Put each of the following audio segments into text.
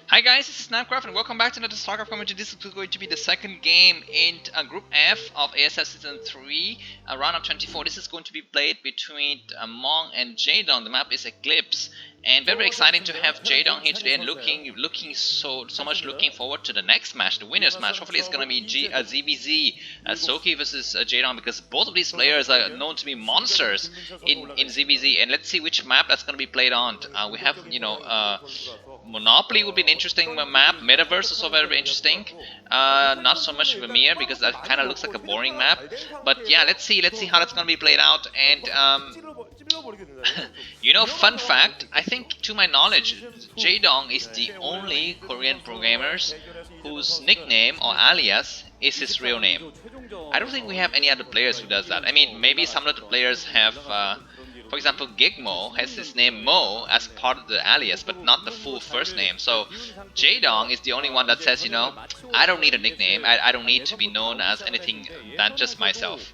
Hi guys, this is Starcraft and welcome back to another Starcraft commentary. This is going to be the second game in Group F of ASL Season 3, round of 24. This is going to be played between Mong and Jaedong. The map is Eclipse, and very exciting to have Jaedong here today and looking so much looking forward to the next match, the winners match. Hopefully it's going to be ZBZ Soki versus Jaedong, because both of these players are known to be monsters in ZBZ, and let's see which map that's going to be played on. We have, Monopoly would be an interesting map. Metaverse is also very interesting. Not so much Vermeer, because that kind of looks like a boring map. But yeah, let's see how that's gonna be played out. And fun fact. I think, to my knowledge, Jaedong is the only Korean programmers whose nickname or alias is his real name. I don't think we have any other players who does that. I mean, maybe some of the players have. For example, Gigmo has his name Mo as part of the alias, but not the full first name. So Jaedong is the only one that says, I don't need a nickname. I don't need to be known as anything than just myself.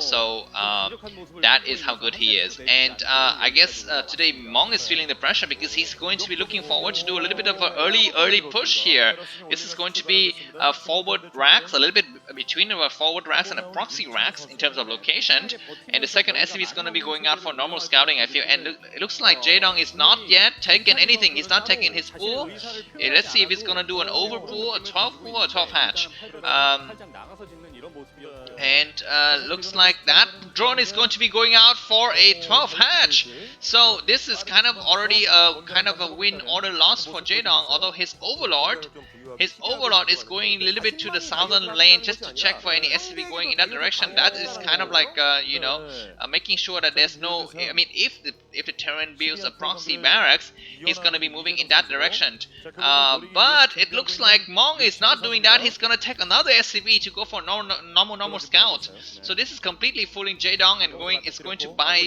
So that is how good he is. And I guess today Mong is feeling the pressure, because he's going to be looking forward to do a little bit of an early push here. This is going to be forward racks, a little bit between a forward racks and a proxy racks in terms of location. And the second SCV is going to be going out for normal scouting, I feel. And it looks like Jaedong is not yet taken anything. He's not taking his pool. Let's see if he's going to do an overpool, a 12 pool, or a 12 hatch. And looks like that drone is going to be going out for a 12 hatch. So this is kind of already a win or a loss for Jaedong, although his overlord is going a little bit to the southern lane just to check for any SCV going in that direction. That is kind of like making sure that there's no. I mean, if the Terran builds a proxy barracks, he's gonna be moving in that direction. But it looks like Mong is not doing that. He's gonna take another SCV to go for normal scout. So this is completely fooling Jaedong, and it's going to buy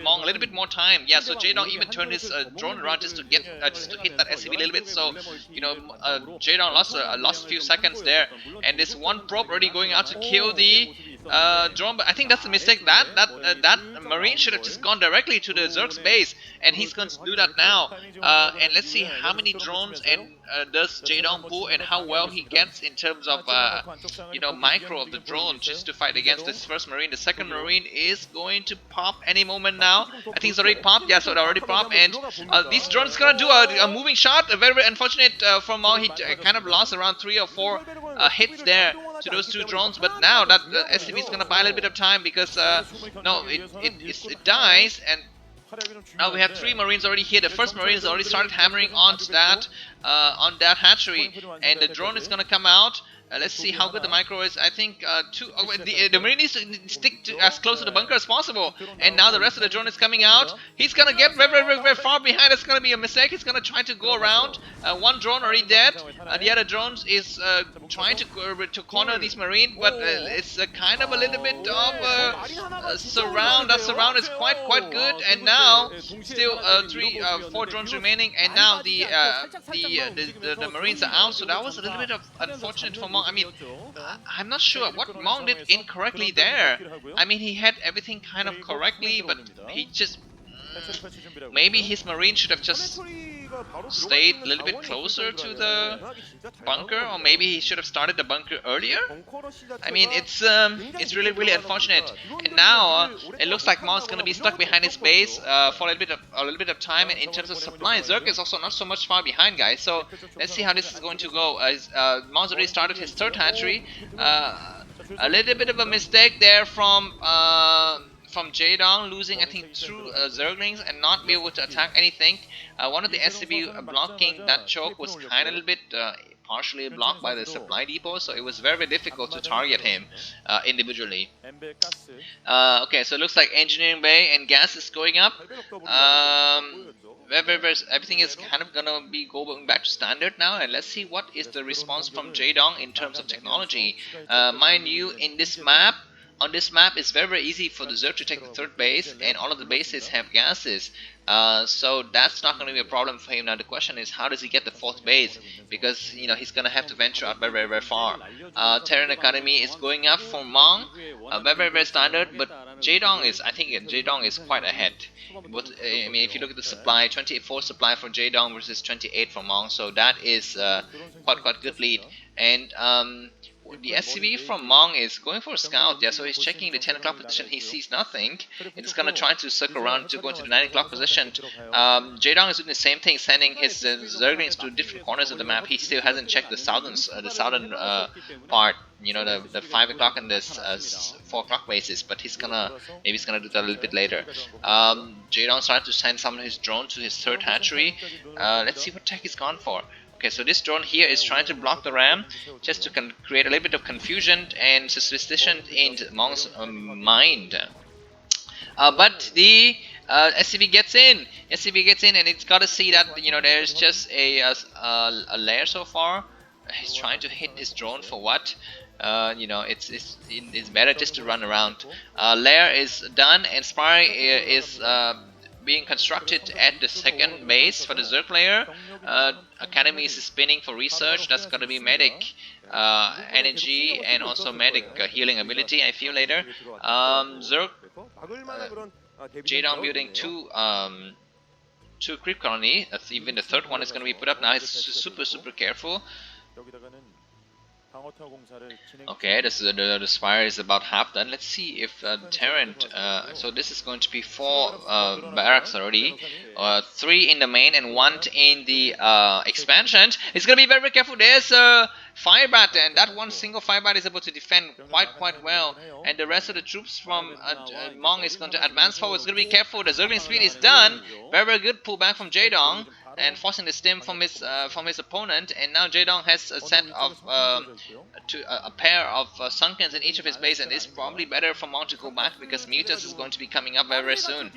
Mong a little bit more time. Yeah, so Jaedong even turned his drone around just to hit that SCV a little bit. So Jaedong lost a few seconds there, and this one probe already going out to kill the drone. But I think that's a mistake. That Marine should have just gone directly to the Zerg's base, and he's going to do that now. And let's see how many drones and does Jaedong pull, and how well he gets in terms of micro of the drone just to fight against this first Marine. The second Marine is going to pop any moment now. I think it's already popped. Yeah, so it already popped. And this drone is gonna do a moving shot. Very unfortunate for Mong. He kind of lost around 3 or 4 hits there to those two drones. But now that SCV is gonna buy a little bit of time, because it dies, and now we have 3 Marines already here. The first Marine has already started hammering on that hatchery, and the drone is gonna come out. Let's see how good the micro is. I think the Marine needs to stick as close to the bunker as possible. And now the rest of the drone is coming out. He's gonna get very far behind. It's gonna be a mistake. He's gonna try to go around. One drone already dead. The other drones is trying to corner these Marine, but it's kind of a little bit of surround. That surround is quite good. And now still 4 drones remaining. And now the Marines are out. So that was a little bit of unfortunate for Mong. I mean, I'm not sure what Mong did incorrectly there. I mean, he had everything kind of correctly, but he just maybe his Marine should have just stayed a little bit closer to the bunker, or maybe he should have started the bunker earlier. I mean, it's really unfortunate. And now it looks like Mong's gonna be stuck behind his base for a little bit of time. And in terms of supply, Zerg is also not so much far behind, guys. So let's see how this is going to go. Mong's already started his 3rd hatchery. A little bit of a mistake there from Jaedong, losing I think 2 Zerglings and not be able to attack anything. One of the SCV blocking that choke was kind of a little bit partially blocked by the supply depot, so it was very difficult to target him individually. Okay, so it looks like engineering bay and gas is going up. Everything is kind of gonna be going back to standard now, and let's see what is the response from Jaedong in terms of technology. Mind you, in this map, on this map, it's very easy for the Zerg to take the third base, and all of the bases have gases. So that's not going to be a problem for him. Now the question is, how does he get the fourth base? Because he's going to have to venture out very far. Terran Academy is going up for Mong, very standard, but I think Jaedong is quite ahead. But I mean, if you look at the supply, 24 supply for Jaedong versus 28 for Mong, so that is quite good lead. And the SCV from Mong is going for a scout, yeah, so he's checking the 10 o'clock position, he sees nothing. It's gonna try to circle around to go into the 9 o'clock position. Jaedong is doing the same thing, sending his Zerglings to different corners of the map. He still hasn't checked the southern part, the 5 o'clock and the 4 o'clock bases, but maybe he's gonna do that a little bit later. Jaedong started to send some of his drone to his third hatchery. Let's see what tech he's gone for. Okay, so this drone here is trying to block the ram, just to create a little bit of confusion and suspicion in Mong's mind. But the SCV gets in. And it's got to see that there's just a lair so far. He's trying to hit this drone for what? It's better just to run around. Lair is done, and Spy is being constructed at the second base for the Zerg player. Academy is spinning for research. That's going to be medic energy and also medic healing ability, I feel later. Zerg, Jaedong building two creep colony. Even the third one is going to be put up now. He's super careful. Okay, the spire is about half done. Let's see if Terran. So this is going to be 4 barracks already, 3 in the main and 1 in the expansion. He's gonna be very careful. There's a firebat, and that one single firebat is able to defend quite well. And the rest of the troops from Mong is going to advance forward. It's gonna be careful. The Zergling speed is done. Very good pullback from Jaedong, and forcing the stim from his opponent. And now Jaedong has a set of a pair of Sunkens in each of his base, and it's probably better for Mong to go back because Mutas is going to be coming up very soon.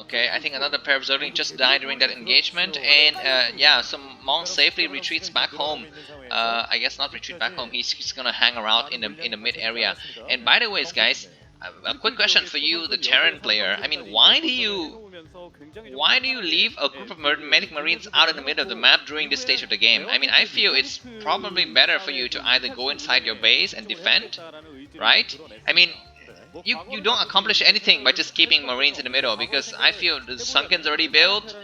Okay, I think another pair of Zergling just died during that engagement, and yeah, so Mong safely retreats back home. I guess not retreat back home. He's gonna hang around in the mid area. And by the way, guys, a quick question for you, the Terran player. I mean, why do you leave a group of medic marines out in the middle of the map during this stage of the game? I mean, I feel it's probably better for you to either go inside your base and defend, right? I mean, you don't accomplish anything by just keeping marines in the middle, because I feel the Sunken's already built.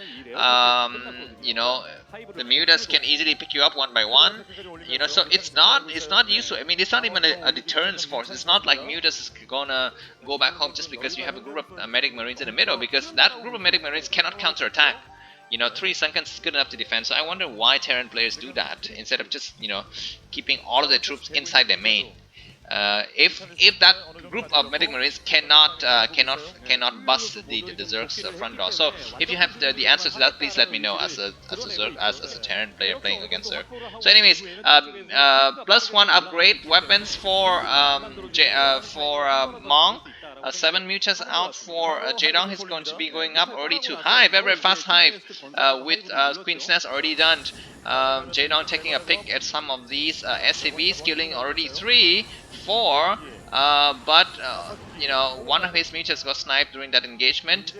The Mutas can easily pick you up one by one. So it's not useful. I mean, it's not even a deterrence force. It's not like Mutas is gonna go back home just because you have a group of medic marines in the middle, because that group of medic marines cannot counterattack. 3 Sunkens is good enough to defend. So I wonder why Terran players do that instead of just keeping all of their troops inside their main. If that group of medic marines cannot bust the Zerg's front door. So if you have the answer to that, please let me know as a Terran player playing against Zerg. So anyways, +1 upgrade weapons for Mong. 7 Mutas out for Jaedong. He's going to be going up already to Hive, very fast Hive, with Queen's Nest already done. Jaedong taking a pick at some of these SCVs, killing already 3, 4, but one of his Mutas got sniped during that engagement.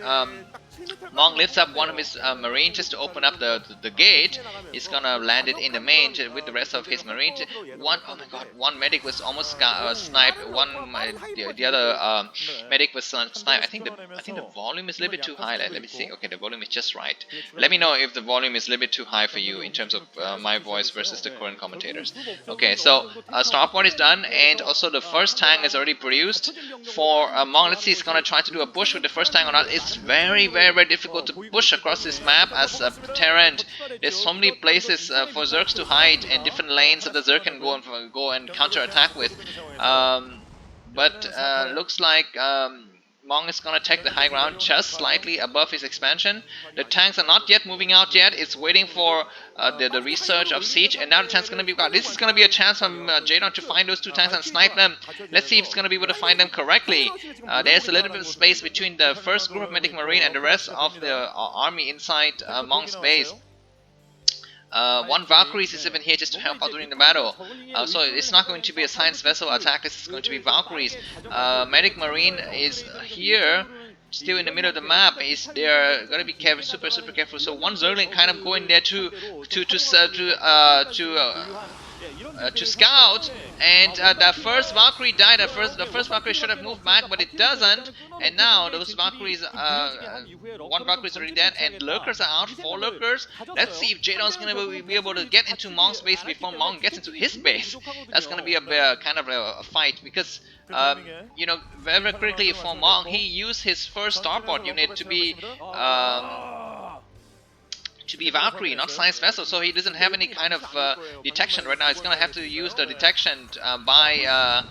Mong lifts up one of his marines just to open up the gate. He's gonna land it in the main with the rest of his marines. Oh my god, one medic was almost sniped. The other medic was sniped. I think the volume is a little bit too high. Let me see. Okay, the volume is just right. Let me know if the volume is a little bit too high for you in terms of my voice versus the current commentators. Okay, so starport is done, and also the first tank is already produced for Mong. Let's see, he's gonna try to do a push with the first tank or not. It's very difficult to push across this map as a Terran. There's so many places for Zergs to hide, and different lanes that the Zerg can go and counter attack with. But looks like Mong is gonna take the high ground just slightly above his expansion. The tanks are not yet moving out yet. It's waiting for the research of siege, and now the tank's gonna be got. This is gonna be a chance for Jaedong to find those 2 tanks and snipe them. Let's see if it's gonna be able to find them correctly. There's a little bit of space between the first group of medic marine and the rest of the army inside Mong's base. One Valkyrie is even here just to help out during the battle. So it's not going to be a science vessel attack, it's going to be Valkyries. Medic Marine is here, still in the middle of the map. They're gonna be careful, super careful. So one Zergling kind of going there to scout, and the first Valkyrie died. The first Valkyrie should have moved back, but it doesn't. And now those Valkyries, one Valkyrie is already dead, and lurkers are out. 4 lurkers. Let's see if Jaedong's gonna be able to get into Mong's base before Mong gets into his base. That's gonna be a kind of a fight, because you know, very quickly for Mong, he used his first starport unit to be Valkyrie, not Science Vessel, so he doesn't have any kind of detection right now. He's gonna have to use the detection by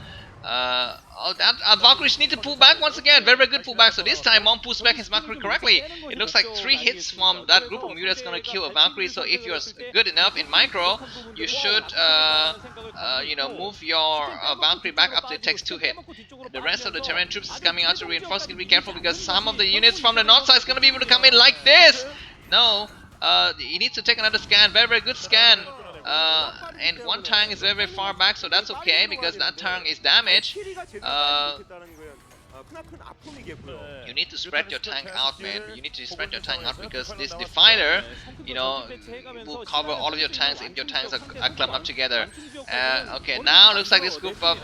Valkyries need to pull back once again. Very good pullback. So this time Mong pulls back his Valkyrie correctly. It looks like 3 hits from that group of mutas gonna kill a Valkyrie. So if you're good enough in micro, you should you know, move your Valkyrie back up to it takes 2 hits. The rest of the Terran troops is coming out to reinforce. You be careful because some of the units from the north side is gonna be able to come in like this. No. He needs to take another scan, very good scan, and one tank is very far back, so that's okay because that tank is damaged. You need to spread your tank out, man. You need to spread your tank out because this Defiler, you know, will cover all of your tanks if your tanks are clumped up together. Okay, now looks like this group of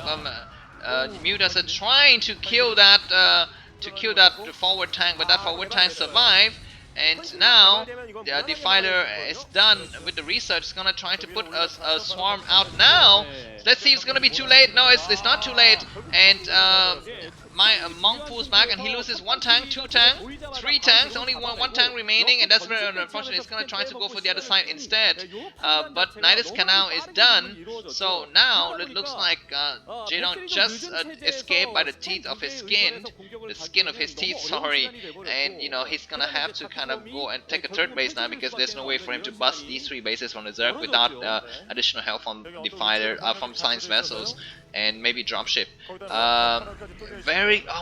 mutas are trying to kill that forward tank, but that forward tank survived. And now the Defiler is done with the research. It's gonna try to put a swarm out now. Let's see if it's gonna be too late. No, it's not too late. And Mong pulls back and he loses 1 tank, 2 tank, 3 tanks, only one tank remaining, and that's very unfortunate. He's gonna try to go for the other side instead. But Nidus Canal is done. So now it looks like Jaedong just escaped by the teeth of his skin, the skin of his teeth, sorry. And you know, he's gonna have to kind of go and take a 3rd base now because there's no way for him to bust these 3 bases from the Zerg without additional help from Defiler, from Science Vessels, and maybe dropship. Oh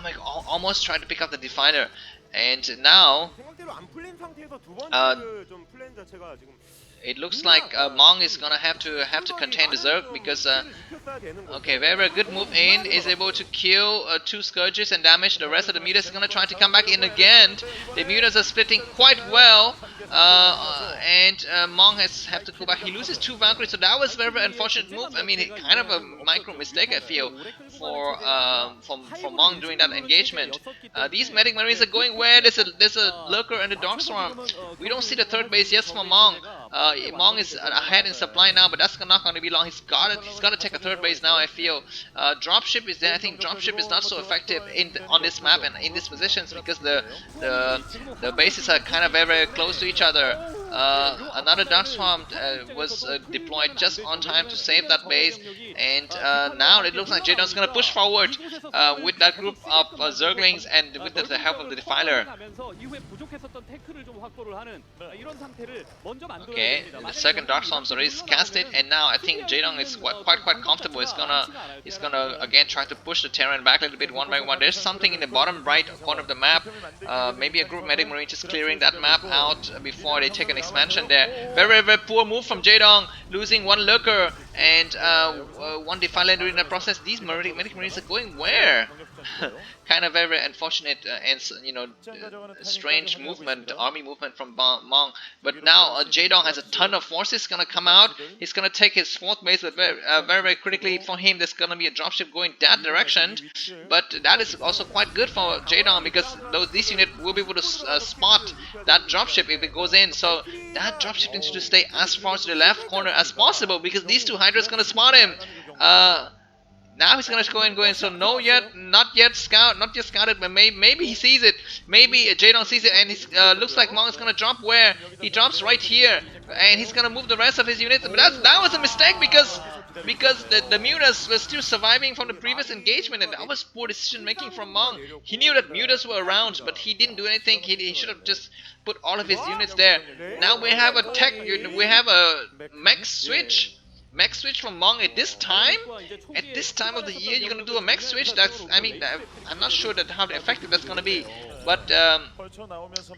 my god, almost tried to pick up the Defiler, and now it looks like Mong is gonna have to contain the Zerg because okay, very good move in, is able to kill 2 Scourges and damage the rest of the mutas. Is gonna try to come back in again. The mutas are splitting quite well, and Mong have to go back. He loses 2 Valkyries, so that was a very unfortunate move. I mean, kind of a micro mistake, I feel, for Mong during that engagement. These Medic Marines are going where? There's a Lurker and a Dark Swarm. We don't see the 3rd base yet from Mong. Mong is ahead in supply now, but that's not going to be long. He's got to take a 3rd base now, I feel. Dropship is there. I think dropship is not so effective on this map and in these positions because the bases are kind of very close to each other. Another Dark Swarm was deployed just on time to save that base, and now it looks like Jaedong's gonna push forward with that group of Zerglings and with the help of the Defiler. Okay, the 2nd Dark Swarm is casted, and now I think Jaedong is quite comfortable. He's gonna again try to push the Terran back a little bit one by one. There's something in the bottom right corner of the map. Maybe a group of Medic Marines just clearing that map out before they take an expansion there. Very poor move from Jaedong, losing 1 Lurker and 1 Defiler during the process. These Medic Marines are going where? Kind of very unfortunate and you know, strange movement, army movement from Mong. But now Jaedong has a ton of forces gonna come out. He's gonna take his 4th base, but very critically for him there's gonna be a dropship going that direction. But that is also quite good for Jaedong because this unit will be able to spot that dropship if it goes in. So that dropship needs to stay as far to the left corner as possible because these 2 Hydras gonna spot him. Now he's gonna go in. So not yet scouted, but maybe he sees it. Maybe Jaedong sees it, and he looks like Mong is gonna drop where? He drops right here, and he's gonna move the rest of his units. But that was a mistake because the mutas were still surviving from the previous engagement, and that was poor decision making from Mong. He knew that mutas were around, but he didn't do anything. He should have just put all of his units there. Now we have a we have a mech switch. mech switch from Mong at this time? At this time of the year, you're gonna do a mech switch? That's, I mean, I'm not sure that how effective that's gonna be. But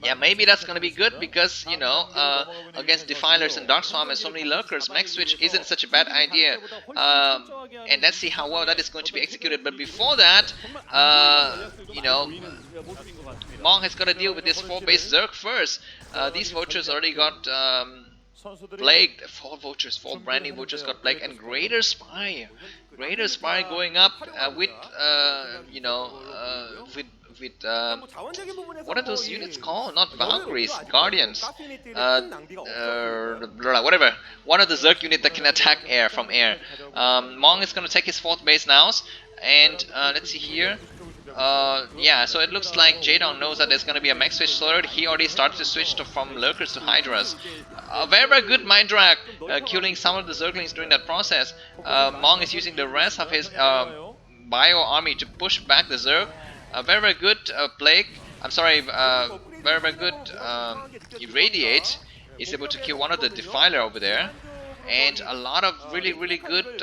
yeah, maybe that's gonna be good because, you know, against Defilers and Darkswarm and so many lurkers, mech switch isn't such a bad idea. And let's see how well that is going to be executed. But before that, you know, Mong has got to deal with this 4-base Zerg first. These vultures already got plagued. 4 vultures, 4 brand new vultures got plagued, and Greater Spire going up with you know, with what are those units called? Not Valkyries, Guardians. Whatever. One of the Zerg unit that can attack air from air. Mong is going to take his 4th base now, and let's see here. Yeah, so it looks like Jaedong knows that there's going to be a mech switch third. He already started to switch from lurkers to hydras. Very good mind drag, killing some of the zerglings during that process. Mong is using the rest of his bio army to push back the zerg. Very good plague. I'm sorry, very good irradiate. Is able to kill one of the defiler over there, and a lot of really good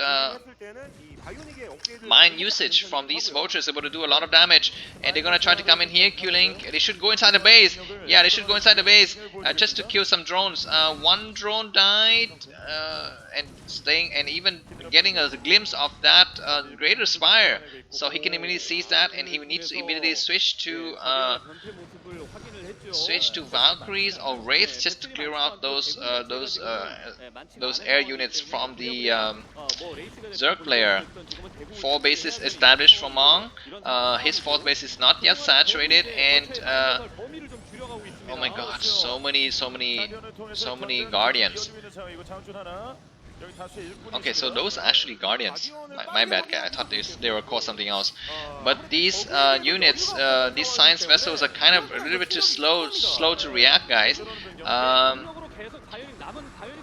mine usage from these vultures, able to do a lot of damage. And they're gonna try to come in here, killing. They should go inside the base. Yeah, they should go inside the base just to kill some drones. 1 drone died, and staying, and even getting a glimpse of that Greater Spire. So he can immediately seize that, and he needs to immediately switch to Valkyries or Wraiths just to clear out those air units from the Zerg player. 4 bases established for Mong. His 4th base is not yet saturated, and oh my god, so many guardians. Okay, so those are actually guardians. My bad, guy. I thought they were called something else. But these units, these science vessels are kind of a little bit too slow to react, guys.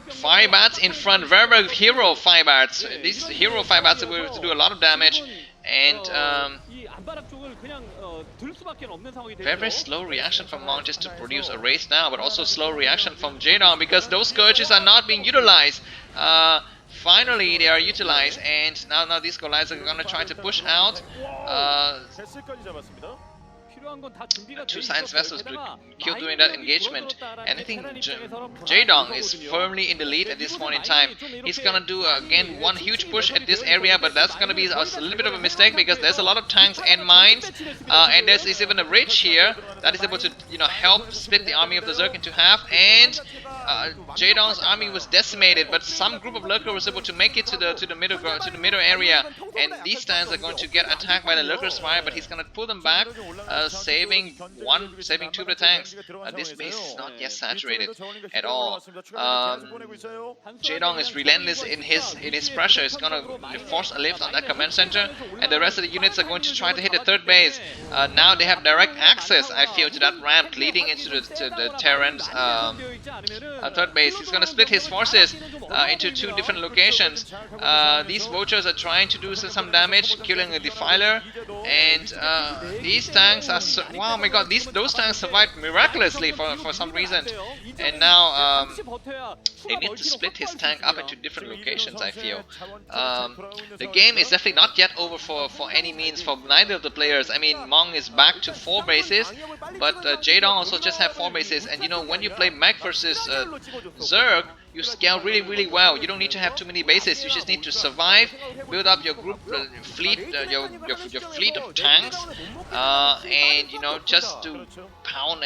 Firebats in front, very hero Firebats. These hero Firebats are able to do a lot of damage, and very slow reaction from Mong just to produce a race now, but also slow reaction from Jaedong because those Scourges are not being utilized. Finally they are utilized, and now these Goliaths are gonna try to push out. 2 science vessels killed during that engagement, and I think Jaedong is firmly in the lead at this point in time. He's gonna do again 1 huge push at this area, but that's gonna be a little bit of a mistake because there's a lot of tanks and mines, and there's even a bridge here that is able to, you know, help split the army of the Zerg into half. And Jaedong's army was decimated, but some group of lurkers was able to make it to the middle area, and these tanks are going to get attacked by the lurkers fire, but he's gonna pull them back, saving 2 of the tanks. This base is not yet saturated at all. Jaedong is relentless in his pressure. He's gonna force a lift on that command center, and the rest of the units are going to try to hit the 3rd base. Now they have direct access, I feel, to that ramp leading into the Terran's 3rd base. He's gonna split his forces into 2 different locations. These vultures are trying to do some damage, killing a defiler, and these tanks are wow, my god, those tanks survived miraculously for some reason. And now they need to split his tank up into different locations, I feel. The game is definitely not yet over for any means for neither of the players. I mean, Mong is back to 4 bases, but Jaedong also just have 4 bases. And you know, when you play mech versus Zerg, you scale really well. You don't need to have too many bases. You just need to survive, build up your group fleet, your fleet of tanks, and you know, just to pound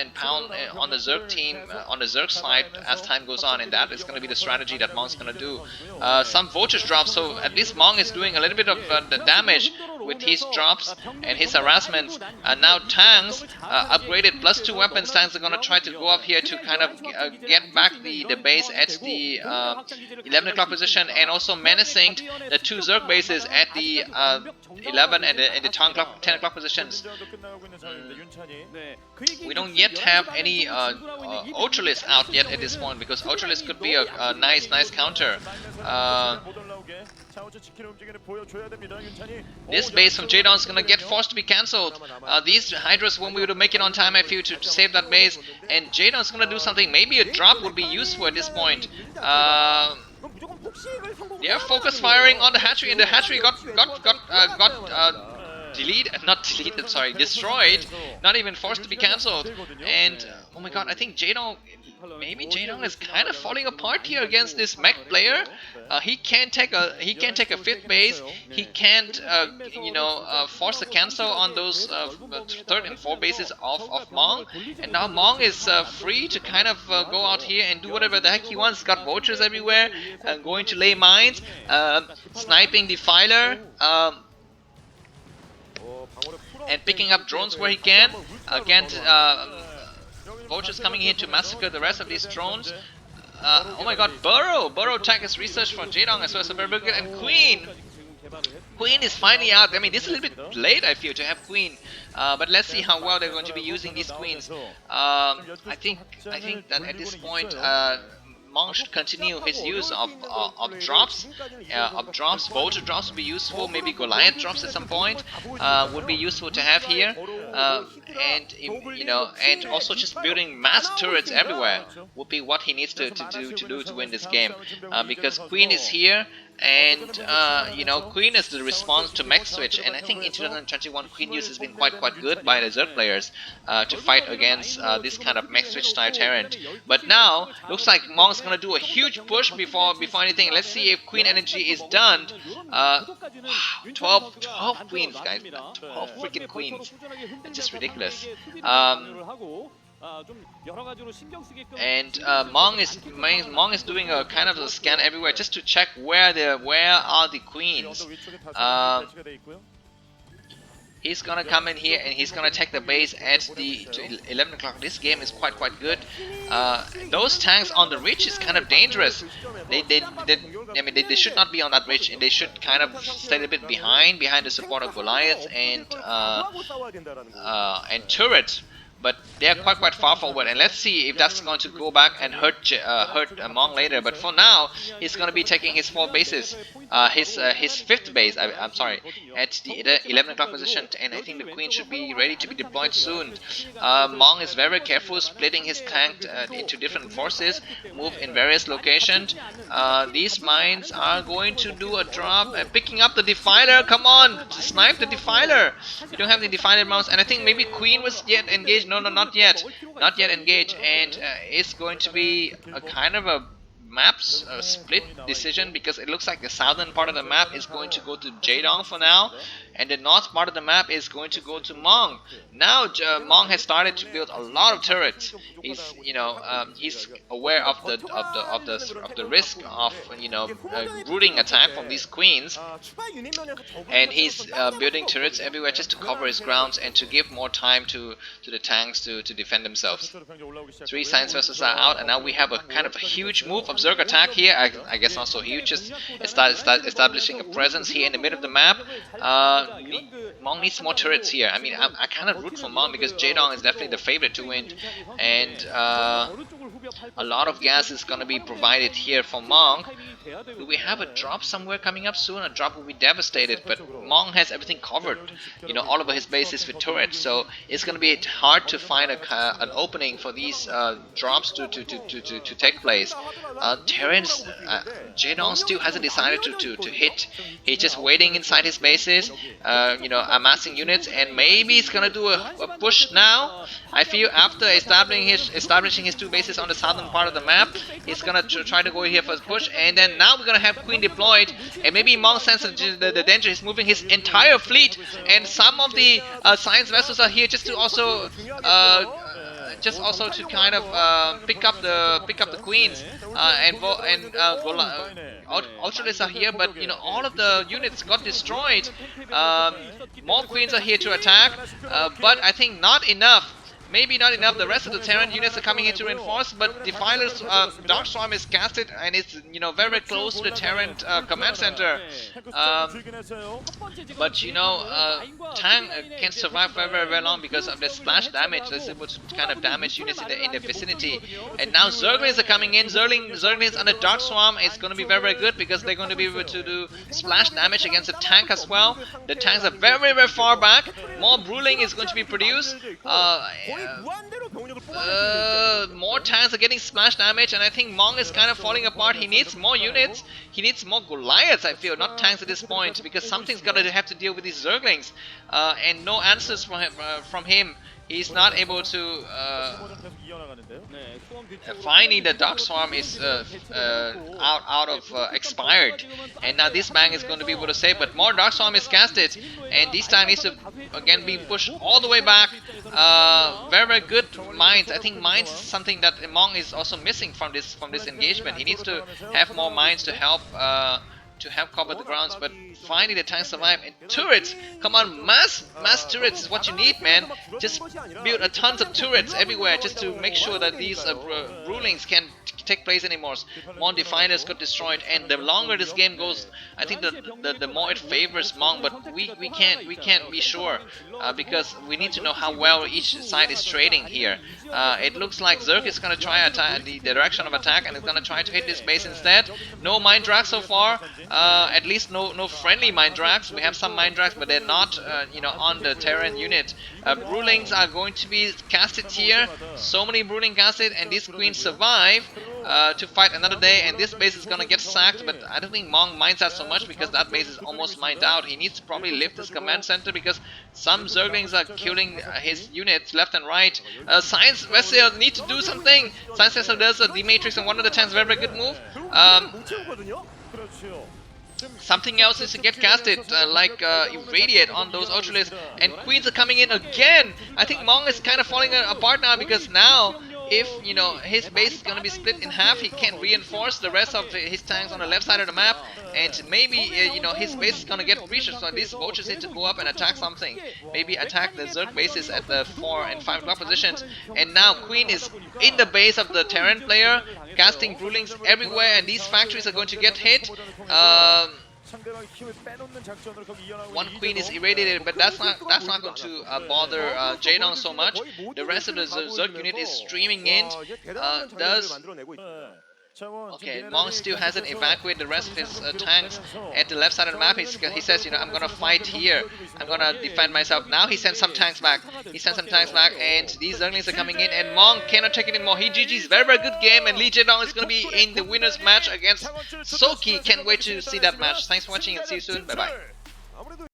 on the Zerg team, on the Zerg side as time goes on, and that is going to be the strategy that Mong's going to do. Some vultures drop, so at least Mong is doing a little bit of the damage with his drops and his harassments. Now tanks upgraded +2 weapons. Tanks are going to try to go up here to kind of get back the base at the 11 o'clock position, and also menacing the 2 Zerg bases at the 11 and the 10 o'clock positions. We don't yet have any Ultralisk out yet at this point, because Ultralisk could be a nice counter. This base from Jaedong is gonna get forced to be cancelled. These Hydras won't be able to make it on time, I feel, to save that base. And Jaedong is gonna do something. Maybe a drop would be useful at this point. They are focus firing on the hatchery, and the hatchery got deleted, not deleted, sorry, destroyed, not even forced to be cancelled. And oh my god, I think Jaedong, maybe Jaedong is kind of falling apart here against this mech player. He can't take a fifth base. He can't force a cancel on those third and fourth bases of Mong. And now Mong is free to kind of go out here and do whatever the heck he wants. He's got vultures everywhere, going to lay mines, sniping Defiler. And picking up drones where he can. Again, vultures coming here to massacre the rest of these drones. Oh my god, Burrow tech is research for Jaedong as well as very good. And Queen is finally out. I mean, this is a little bit late, I feel, to have Queen, but let's see how well they're going to be using these Queens. I think that at this point, Mong should continue his use of drops. Vulture drops would be useful. Maybe Goliath drops at some point would be useful to have here, and also just building mass turrets everywhere would be what he needs to do to win this game, because Queen is here. And Queen is the response to mech switch, and I think in 2021 Queen use has been quite good by the Zerg players to fight against this kind of mech switch style Terran. But now looks like Mong's gonna do a huge push before anything. Let's see if Queen energy is done. Wow, 12 queens, guys, 12 freaking queens. It's just ridiculous. And Mong is doing a kind of a scan everywhere just to check where are the queens. He's gonna come in here and he's gonna take the base at the 11 o'clock. This game is quite good. Those tanks on the ridge is kind of dangerous. They should not be on that ridge, and they should kind of stay a bit behind the support of Goliath and turret. But they are quite far forward, and let's see if that's going to go back and hurt Mong later. But for now, he's going to be taking his 4 bases, his 5th base. I'm sorry, at the 11 o'clock position, and I think the Queen should be ready to be deployed soon. Mong is very careful, splitting his tank into different forces, move in various locations. These mines are going to do a drop, picking up the Defiler. Come on, snipe the Defiler. You don't have the Defiler mounts, and I think maybe Queen was yet engaged. No, not yet engaged, and it's going to be a kind of a map split decision, because it looks like the southern part of the map is going to go to Jaedong for now, and the north part of the map is going to go to Mong. Now Mong has started to build a lot of turrets. He's he's aware of the risk of brooding attack from these queens, and he's building turrets everywhere just to cover his grounds and to give more time to the tanks to defend themselves. 3 science vessels are out, and now we have a kind of a huge move of Zerg attack here. I guess not so huge, just establishing a presence here in the middle of the map. Mong needs more turrets here. I mean, I kind of root for Mong because Jaedong is definitely the favorite to win, and a lot of gas is going to be provided here for Mong. Do we have a drop somewhere coming up soon? A drop will be devastated, but Mong has everything covered, all over his bases with turrets, so it's going to be hard to find an opening for these drops to take place. Terrence, Jaedong still hasn't decided to hit. He's just waiting inside his bases, amassing units, and maybe he's gonna do a push now. I feel after establishing his 2 bases on the southern part of the map, he's gonna try to go here for a push, and then now we're gonna have Queen deployed, and maybe Mong senses the danger. He's moving his entire fleet, and some of the science vessels are here just to also to kind of pick up the queens, and Ultralists are here, but all of the units got destroyed. More queens are here to attack, but I think not enough. Maybe not enough. The rest of the Terran units are coming in to reinforce, but Defiler's Dark Swarm is casted, and it's very close to the Terran command center. But Tang can survive very long because of the splash damage that's able to kind of damage units in the vicinity. And now Zerglings are coming in. Zerglings under Dark Swarm is going to be very good because they're going to be able to do splash damage against the tank as well. The tanks are very far back. More Bruling is going to be produced. more tanks are getting splash damage, and I think Mong is kind of falling apart. He needs more units. He needs more Goliaths, I feel, not tanks at this point, because something's gonna have to deal with these Zerglings, and no answers from him. He's not able to. Finally, the Dark Swarm is out of expired, and now this bang is going to be able to save. But more Dark Swarm is casted, and this time needs to again be pushed all the way back. Very good mines. I think mines is something that Mong is also missing from this engagement. He needs to have more mines to help cover the grounds, but finally the tanks survive. And turrets, come on, mass turrets is what you need, man. Just build a tons of turrets everywhere just to make sure that these rulings can take place anymore. More Definers got destroyed, and the longer this game goes, I think the more it favors Mong. But we can't be sure because we need to know how well each side is trading here. It looks like Zerg is gonna try attack the direction of attack, and is gonna try to hit this base instead. No Mind Drag so far. At least no friendly Mind Drags. We have some Mind Drags, but they're not on the Terran unit. Rulings are going to be casted here. So many Ruling casted, and these queens survive to fight another day, and this base is gonna get sacked. But I don't think Mong minds that so much, because that base is almost mined out. He needs to probably lift his command center, because some Zerglings are killing his units left and right. Science Vessel need to do something. Science Vessel does a D-Matrix on one of the tanks. Very good move. Something else is to get casted, like Irradiate on those Ultralisks, and Queens are coming in again. I think Mong is kind of falling apart now, because now, if his base is going to be split in half, he can reinforce the rest of his tanks on the left side of the map, and maybe his base is going to get breached. So these vultures need to go up and attack something. Maybe attack the Zerg bases at the 4 and 5 o'clock positions. And now Queen is in the base of the Terran player, casting Rulings everywhere, and these factories are going to get hit. One Queen is irradiated, but that's not going to bother Jaedong so much. The rest of the Zerg unit is streaming in. Okay, Mong still hasn't evacuated the rest of his tanks at the left side of the map. He says, I'm gonna fight here. I'm gonna defend myself. Now he sends some tanks back. And these Zerglings are coming in, and Mong cannot take it anymore. He GG's. Very good game, and Lee Jaedong is gonna be in the winners match against Soki. Can't wait to see that match. Thanks for watching, and see you soon. Bye bye.